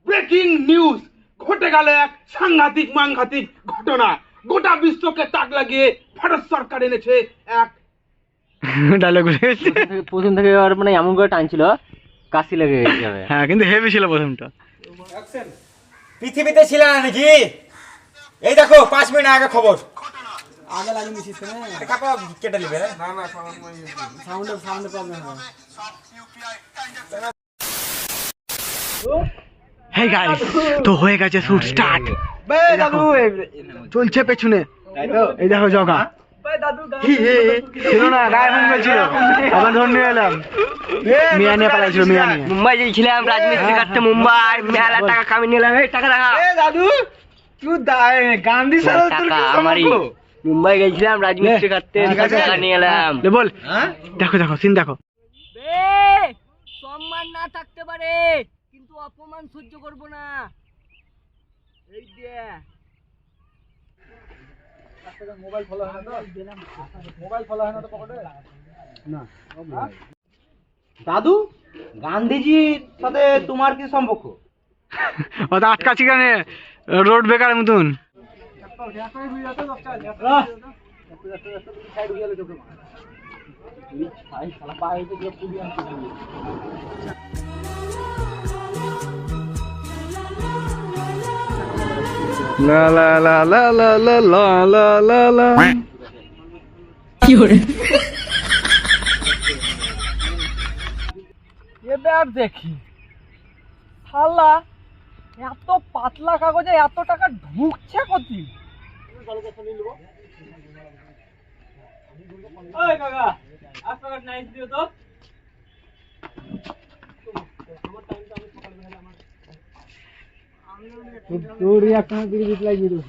Breaking news, ঘটে গেল এক সাংঘাতিক মাংঘাতিক ঘটনা। গোটা বিশ্বকে তাক লাগিয়ে ভারত সরকার এনেছে এক ডায়লগ প্রথম থেকে মানে এমন করে টানছিল কাশি লেগে যাবে। হ্যাঁ কিন্তু হেভি ছিল প্রথমটা। পৃথিবীতে ছিল না নাকি? এই দেখো 5 মিনিট আগে খবর। আগে লাগিয়ে সিস্টেমে কাপা কেটে নিবে না না সাউন্ডের প্রবলেম হবে। হেই গাইস, তো হয়ে গেছে শুট স্টার্ট। দাদু চলছে পেছনে, এই দেখো জগা ছিল না, গায়ে ফোন করছিল, আবার ধরে নিয়ে এলাম। মিয়া নিয়ে পালাইছিল, মিয়া নিয়ে। মুম্বাই গেছিলাম রাজমিস্ত্রি কাটতে, মুম্বাই মেলা টাকা কামিয়ে নিলাম। এই টাকা টাকা দাদু তুই গান্ধী টাকা আমারই। মুম্বাই গেছিলাম রাজমিস্ত্রি কাটতে, টাকা নিয়ে এলাম। বল, দেখো দেখো সিন দেখো। সম্মান না থাকতে পারে কিন্তু অপমান সহ্য করব না। এই যে দাদু, গান্ধীজির সাথে তোমার কি সম্পর্ক? ও তো আটকাছি কেন রোড বেকারের মতন? লা লা লা লা লা লা লা লা লা লা। এবার দেখি শালা এত পাতলা কাগজে এত টাকা ঢুকছে কতি? ওই কাকা, আর টাকা নাইস দিও তো। তোর রিঅ্যাকশন দিকে রিপ্লাই দিও।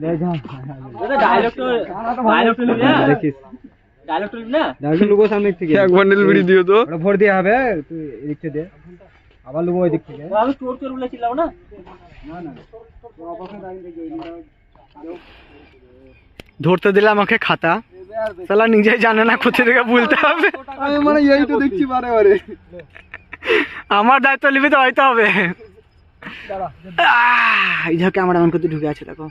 দেখা এটা ডায়লগ তো লিখে না, দেখিস ডায়লগ তো লিখে না। ডায়লগ লোগো সামনে থেকে এক বান্ডেল বিড়ি দিও তো। ওটা ভোট দেয়া হবে, তুই এদিক থেকে দে, আবার লোগো ওই দিক থেকে। আমি চোর চোর বলে চিল্লাও না। ধরতে দিলে আমাকে খাতা, শালা নিজেই জানে না কোথা থেকে বলতে হবে। আমি মানে এই তো দেখছি বারে বারে, আমার দায়িত্ব নিবি তো হইতে হবে। এই যে ক্যামেরা অন করতে ঢুকে আছে দেখো।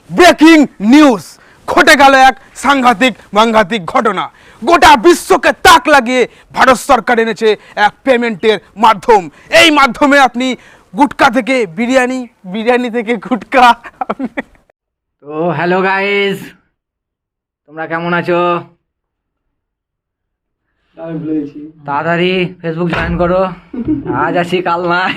ব্রেকিং নিউজ, ঘটে গেল এক সাংঘাতিক মাংঘাতিক ঘটনা। গোটা বিশ্বকে তাক লাগিয়ে ভারত সরকার এনেছে এক পেমেন্টের মাধ্যম। এই মাধ্যমে আপনি গুটকা থেকে বিরিয়ানি, বিরিয়ানি থেকে গুটকা। তো হ্যালো গাইস, তোমরা কেমন আছো? তাড়াতাড়ি ফেসবুক জয়েন করো, আজ আসি কাল নাই।